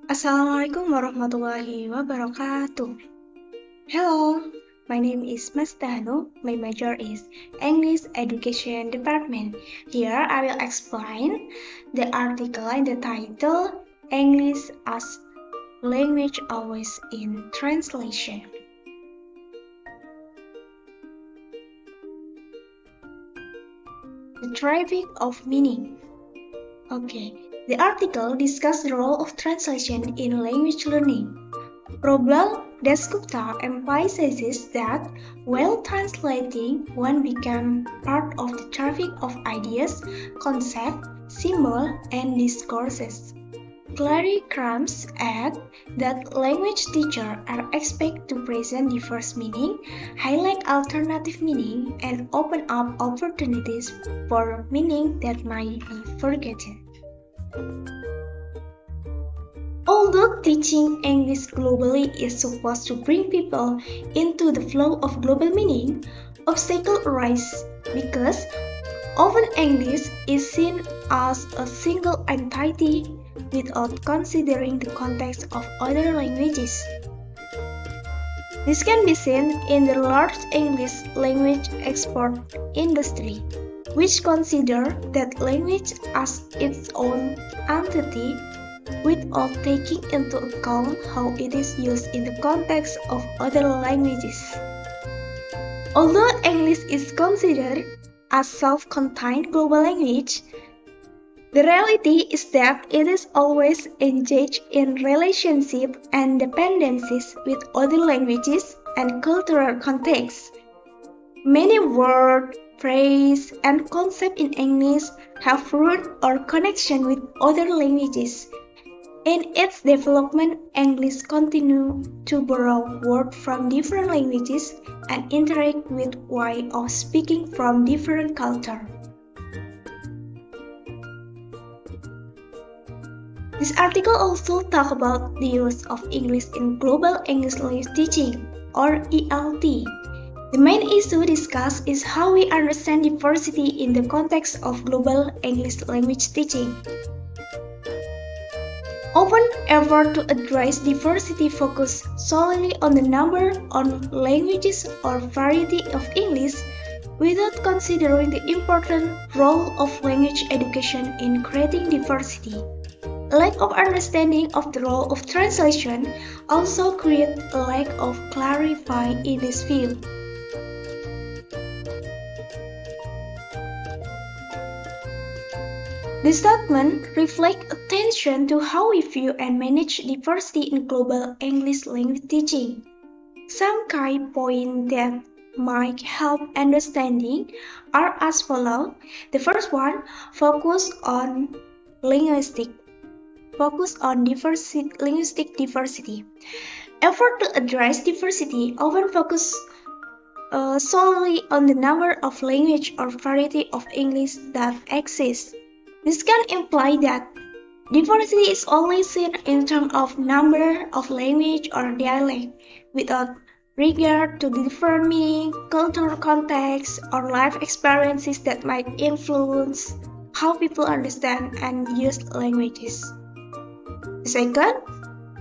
Assalamualaikum warahmatullahi wabarakatuh. Hello, my name is Mas Danu. My major is English Education Department. Here I will explain the article and the title English as Language Always in Translation. The traffic of meaning. Okay, the article discusses the role of translation in language learning. Prabal Dasgupta emphasizes that while translating, one becomes part of the traffic of ideas, concepts, symbols, and discourses. Clary Crumbs adds that language teachers are expected to present diverse meaning, highlight alternative meaning, and open up opportunities for meaning that might be forgotten. Although teaching English globally is supposed to bring people into the flow of global meaning, obstacles arise because often English is seen as a single entity without considering the context of other languages. This can be seen in the large English language export industry, which considers that language as its own entity without taking into account how it is used in the context of other languages. Although English is considered a self-contained global language, the reality is that it is always engaged in relationship and dependencies with other languages and cultural contexts. Many words, phrases, and concepts in English have root or connection with other languages. In its development, English continued to borrow words from different languages and interact with ways of speaking from different cultures. This article also talks about the use of English in global English language teaching, or ELT. The main issue discussed is how we understand diversity in the context of global English language teaching. Often, effort to address diversity focus solely on the number of languages or variety of English without considering the important role of language education in creating diversity. A lack of understanding of the role of translation also creates a lack of clarity in this field. This statement reflects attention to how we view and manage diversity in global English language teaching. Some key points that might help understanding are as follows. The first one, focus on linguistic diversity. Effort to address diversity often focus solely on the number of language or variety of English that exists. This can imply that diversity is only seen in terms of number of language or dialect, without regard to the different meaning, cultural context, or life experiences that might influence how people understand and use languages. The second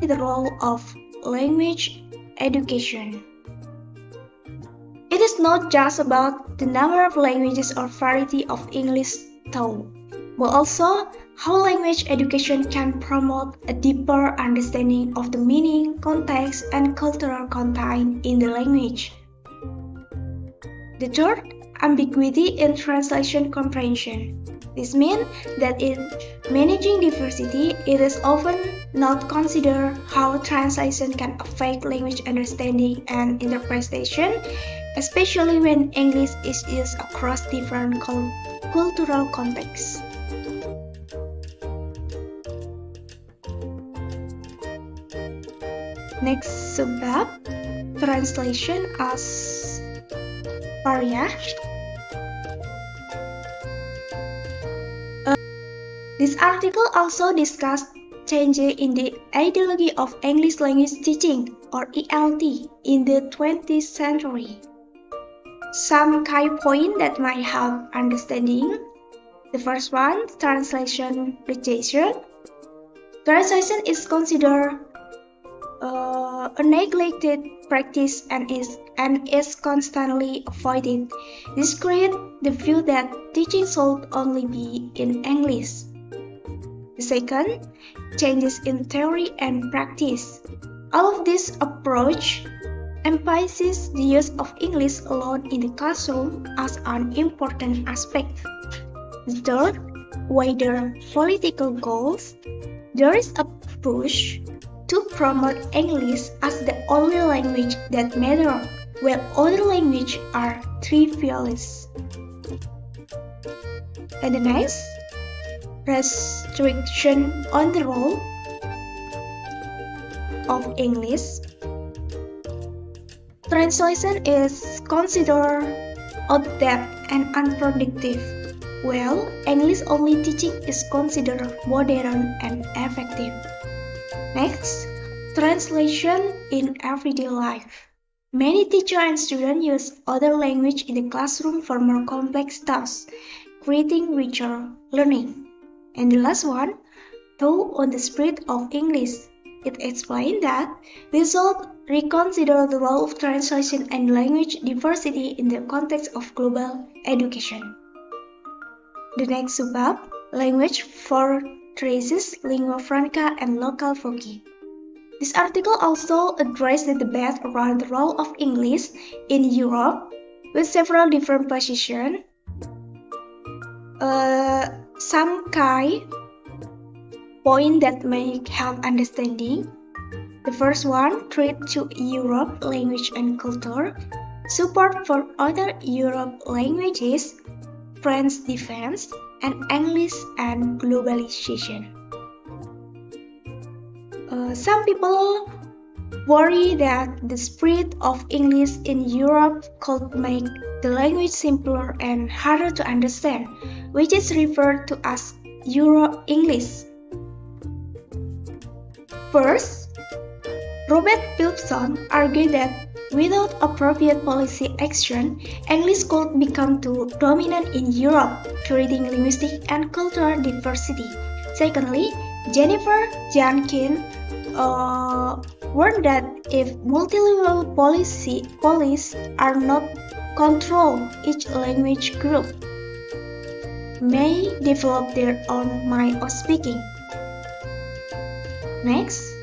is the role of language education. It is not just about the number of languages or variety of English taught, but also how language education can promote a deeper understanding of the meaning, context, and cultural content in the language. The third, ambiguity in translation comprehension. This means that in managing diversity, it is often not considered how translation can affect language understanding and interpretation, especially when English is used across different cultural contexts. Next subbab, translation as Paria. This article also discussed changes in the ideology of English language teaching, or ELT, in the 20th century. Some key points that might help understanding. The first one, translation rejection. Translation is considered a neglected practice and is constantly avoided. This creates the view that teaching should only be in English. The second, changes in theory and practice. All of this approach emphasizes the use of English alone in the classroom as an important aspect. The third, wider political goals. There is a push to promote English as the only language that matters, while other languages are trivialized. And the next, restriction on the role of English. Translation is considered outdated and unproductive, while English-only teaching is considered modern and effective. Next, translation in everyday life. Many teachers and students use other language in the classroom for more complex tasks, creating richer learning. And the last one, thought on the spirit of English. It explains that we should reconsider the role of translation and language diversity in the context of global education. The next subbab, language fortresses, lingua franca, and local vogue. This article also addressed the debate around the role of English in Europe with several different positions. Some key points that may help understanding. The first one, threat to Europe language and culture, support for other Europe languages, French defense, and English and globalization. Some people worry that the spread of English in Europe could make the language simpler and harder to understand, which is referred to as Euro-English. First, Robert Philipson argued that without appropriate policy action, English could become too dominant in Europe, creating linguistic and cultural diversity. Secondly, Jennifer Jankin warned that if multilingual policies are not controlled, each language group may develop their own way of speaking. Next,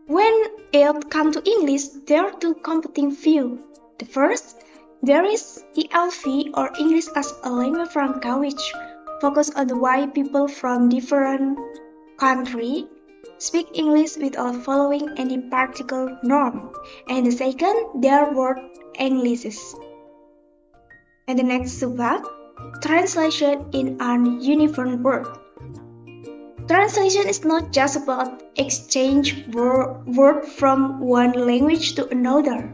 when it comes to English, there are two competing views. The first, there is ELV or English as a lingua franca, which focuses on the way people from different countries speak English without following any particular norm. And the second, there are word Englishes. And the next subbab, translation in an uniform word. Translation is not just about exchange word from one language to another.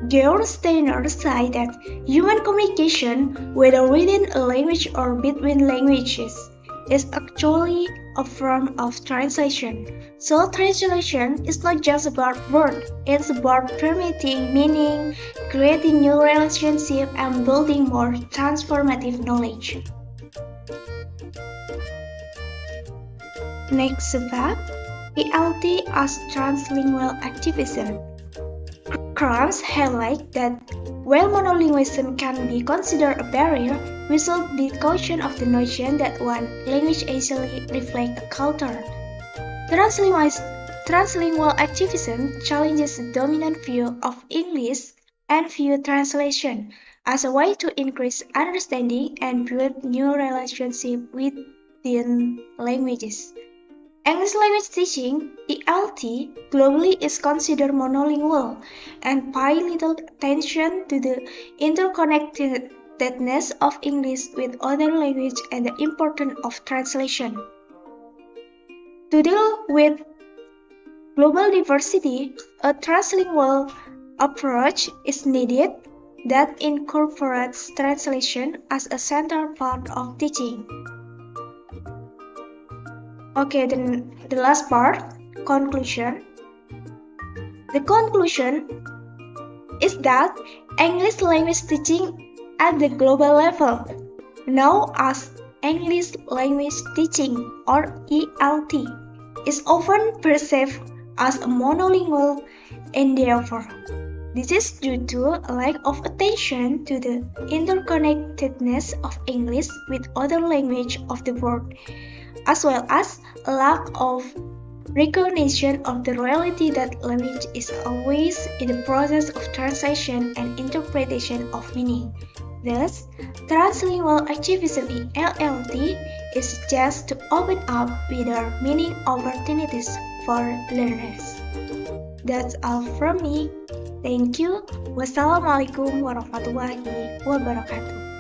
Georg Steiner said that human communication, whether within a language or between languages, is actually a form of translation. So translation is not just about words, it's about permitting meaning, creating new relationships, and building more transformative knowledge. Next subbab, ELT as translingual activism. Krams highlight that while monolingualism can be considered a barrier, we should be cautious of the notion that one language easily reflects a culture. Translingual activism challenges the dominant view of English and view translation as a way to increase understanding and build new relationships within languages. English language teaching, ELT, globally is considered monolingual and pay little attention to the interconnectedness of English with other languages and the importance of translation. To deal with global diversity, a translingual approach is needed that incorporates translation as a central part of teaching. Okay, then the last part, conclusion. The conclusion is that English language teaching at the global level, now as English language teaching, or ELT, is often perceived as a monolingual endeavor. This is due to a lack of attention to the interconnectedness of English with other languages of the world, as well as a lack of recognition of the reality that language is always in the process of translation and interpretation of meaning. Thus, translingual activism in LLT is just to open up bigger meaning opportunities for learners. That's all from me. Thank you. Wassalamualaikum warahmatullahi wabarakatuh.